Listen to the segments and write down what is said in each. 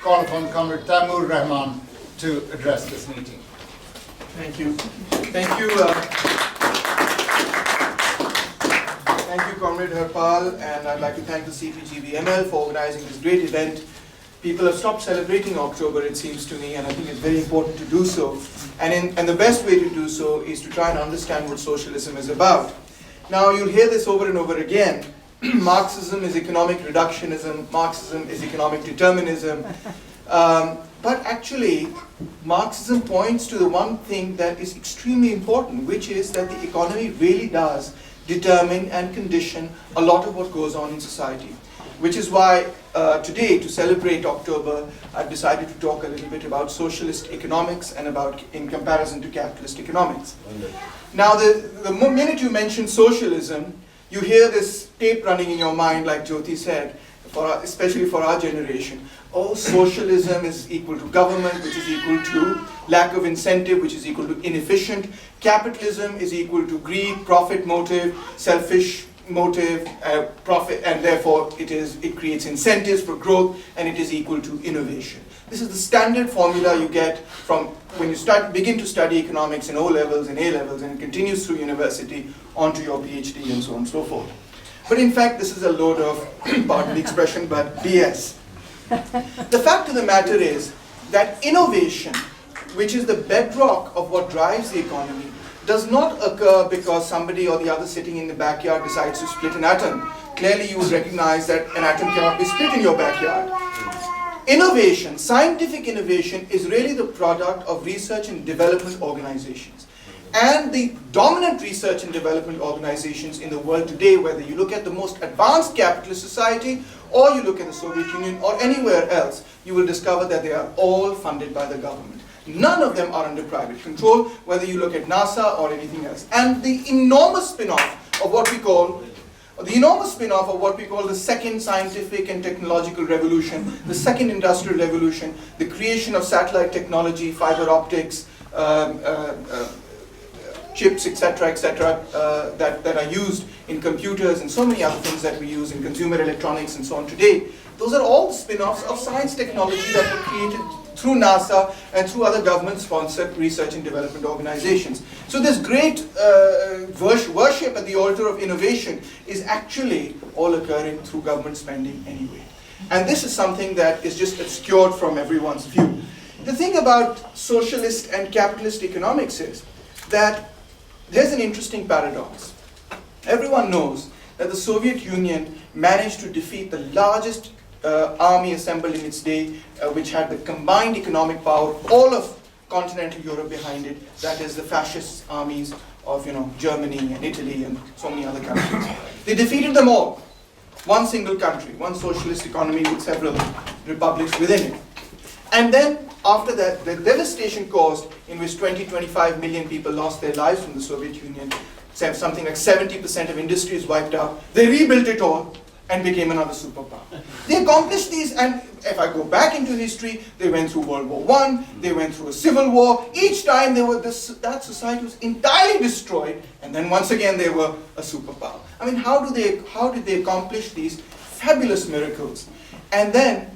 call upon Comrade Taimur Raheman to address this meeting. Thank you. Thank you. Thank you, Comrade Harpal, and I'd like to thank the CPGB-ML for organizing this great event. People have stopped celebrating October, it seems to me, and I think it's very important to do so. And the best way to do so is to try and understand what socialism is about. Now, you'll hear this over and over again. Marxism is economic reductionism, Marxism is economic determinism. But actually, Marxism points to the one thing that is extremely important, which is that the economy really does determine and condition a lot of what goes on in society. Which is why today, to celebrate October, I've decided to talk a little bit about socialist economics and about in comparison to capitalist economics. Now, the minute you mention socialism, you hear this tape running in your mind, like Jyoti said, especially for our generation. Oh, socialism is equal to government, which is equal to lack of incentive, which is equal to inefficient. Capitalism is equal to greed, profit motive, selfish motive, profit, and therefore it creates incentives for growth, and it is equal to innovation. This is the standard formula you get from when you begin to study economics in O-levels and A-levels, and it continues through university onto your PhD and so on and so forth. But in fact, this is a load of, pardon the expression, but BS. The fact of the matter is that innovation, which is the bedrock of what drives the economy, does not occur because somebody or the other sitting in the backyard decides to split an atom. Clearly, you would recognize that an atom cannot be split in your backyard. Innovation, scientific innovation, is really the product of research and development organizations. And the dominant research and development organizations in the world today, whether you look at the most advanced capitalist society, or you look at the Soviet Union, or anywhere else, you will discover that they are all funded by the government. None of them are under private control, whether you look at NASA or anything else. And the enormous spin-off of what we call the second scientific and technological revolution, the second industrial revolution, the creation of satellite technology, fiber optics, chips, etc., that are used in computers and so many other things that we use in consumer electronics and so on today. Those are all spin-offs of science technology that were created through NASA and through other government-sponsored research and development organizations. So this great worship at the altar of innovation is actually all occurring through government spending anyway. And this is something that is just obscured from everyone's view. The thing about socialist and capitalist economics is that there's an interesting paradox. Everyone knows that the Soviet Union managed to defeat the largest army assembled in its day, which had the combined economic power of all of continental Europe behind it, that is the fascist armies of Germany and Italy and so many other countries. They defeated them all. One single country, one socialist economy with several republics within it. And then after that, the devastation caused, in which 20-25 million people lost their lives from the Soviet Union, something like 70% of industry is wiped out. They rebuilt it all and became another superpower. They accomplished these, and if I go back into history, they went through World War I, they went through a civil war. Each time that society was entirely destroyed, and then once again they were a superpower. I mean, how did they accomplish these fabulous miracles? And then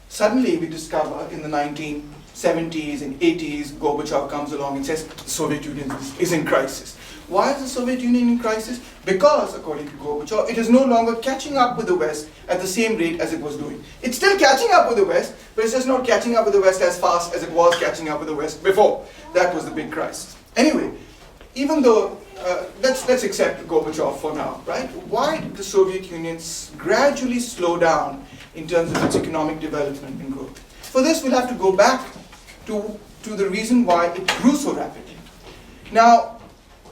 suddenly we discover in the 1970s and 80s, Gorbachev comes along and says the Soviet Union is in crisis. Why is the Soviet Union in crisis? Because, according to Gorbachev, it is no longer catching up with the West at the same rate as it was doing. It's still catching up with the West, but it's just not catching up with the West as fast as it was catching up with the West before. That was the big crisis. Anyway, even though, let's accept Gorbachev for now, right? Why did the Soviet Union gradually slow down in terms of its economic development and growth? For this, we'll have to go back to the reason why it grew so rapidly. Now,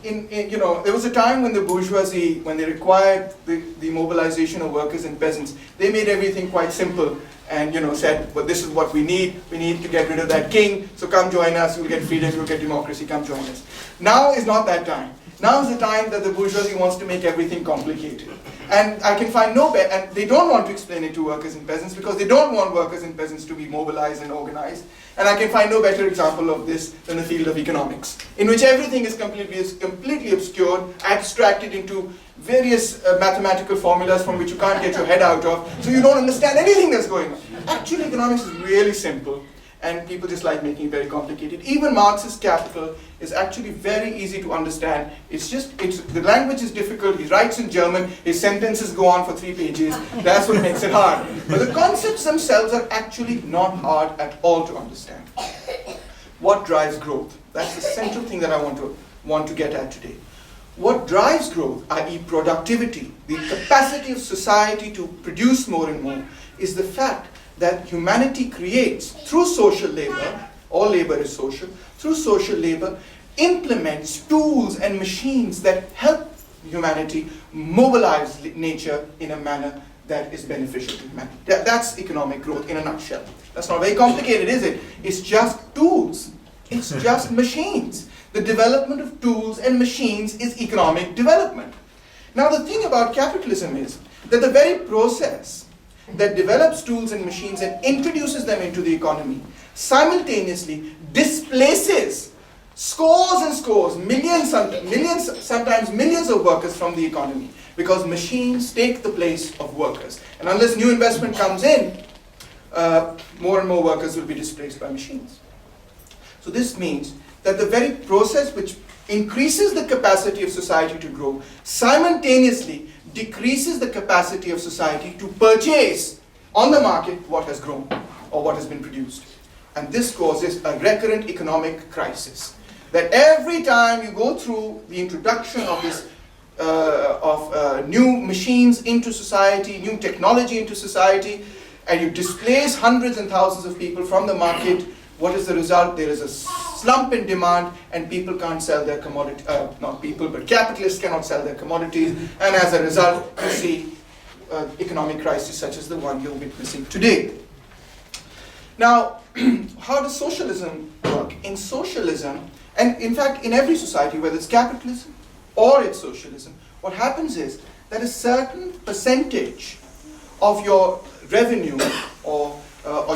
there was a time when the bourgeoisie, when they required the mobilization of workers and peasants, they made everything quite simple and said, well, this is what we need to get rid of that king, so come join us, you'll get freedom, you'll get democracy, come join us. Now is not that time. Now is the time that the bourgeoisie wants to make everything complicated. And I can find no better, and they don't want to explain it to workers and peasants because they don't want workers and peasants to be mobilized and organized. And I can find no better example of this than the field of economics, in which everything is completely obscured, abstracted into various mathematical formulas from which you can't get your head out of, so you don't understand anything that's going on. Actually, economics is really simple, and people just like making it very complicated. Even Marxist Capital is actually very easy to understand. The language is difficult. He writes in German. His sentences go on for 3 pages. That's what makes it hard. But the concepts themselves are actually not hard at all to understand. What drives growth? That's the central thing that I want to get at today. What drives growth, i.e. productivity, the capacity of society to produce more and more, is the fact that humanity creates, through social labor, all labor is social, through social labor, implements tools and machines that help humanity mobilize nature in a manner that is beneficial to humanity. That's economic growth in a nutshell. That's not very complicated, is it? It's just tools. It's just machines. The development of tools and machines is economic development. Now the thing about capitalism is that the very process that develops tools and machines and introduces them into the economy simultaneously displaces scores and scores, sometimes millions of workers from the economy, because machines take the place of workers. And unless new investment comes in, more and more workers will be displaced by machines. So this means that the very process which increases the capacity of society to grow simultaneously decreases the capacity of society to purchase on the market what has grown or what has been produced. And this causes a recurrent economic crisis. That every time you go through the introduction of this new machines into society, new technology into society, and you displace hundreds and thousands of people from the market, what is the result? There is a slump in demand and people can't sell their commodity, not people, but capitalists cannot sell their commodities, and as a result you see economic crisis such as the one you're witnessing today. Now, how does socialism work? In socialism, and in fact in every society, whether it's capitalism or it's socialism, what happens is that a certain percentage of your revenue or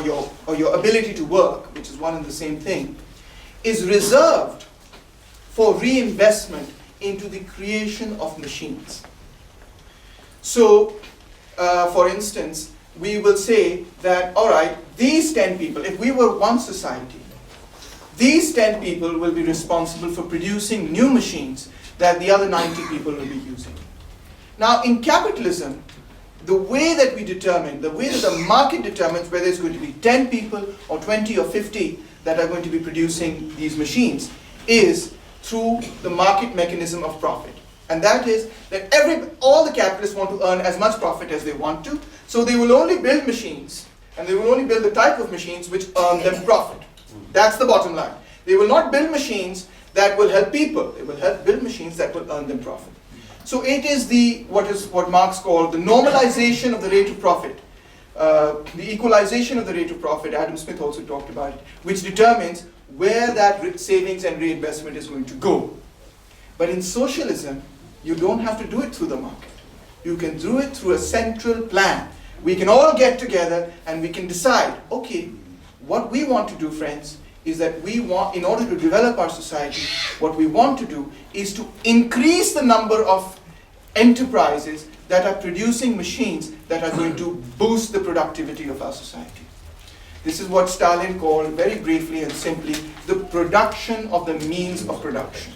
your ability to work, which is one and the same thing, is reserved for reinvestment into the creation of machines. So, for instance, we will say that, all right, these 10 people, if we were one society, these 10 people will be responsible for producing new machines that the other 90 people will be using. Now, in capitalism, the way that we determine, the way that the market determines whether it's going to be 10 people or 20 or 50 that are going to be producing these machines is through the market mechanism of profit. And that is that all the capitalists want to earn as much profit as they want to, so they will only build machines, and they will only build the type of machines which earn them profit. That's the bottom line. They will not build machines that will help people. They will build machines that will earn them profit. So it is what Marx called the normalization of the rate of profit, the equalization of the rate of profit. Adam Smith also talked about it, which determines where that savings and reinvestment is going to go. But in socialism, you don't have to do it through the market. You can do it through a central plan. We can all get together and we can decide, okay, what we want to do, friends, is that we want, in order to develop our society, what we want to do is to increase the number of enterprises that are producing machines that are going to boost the productivity of our society. This is what Stalin called, very briefly and simply, the production of the means of production.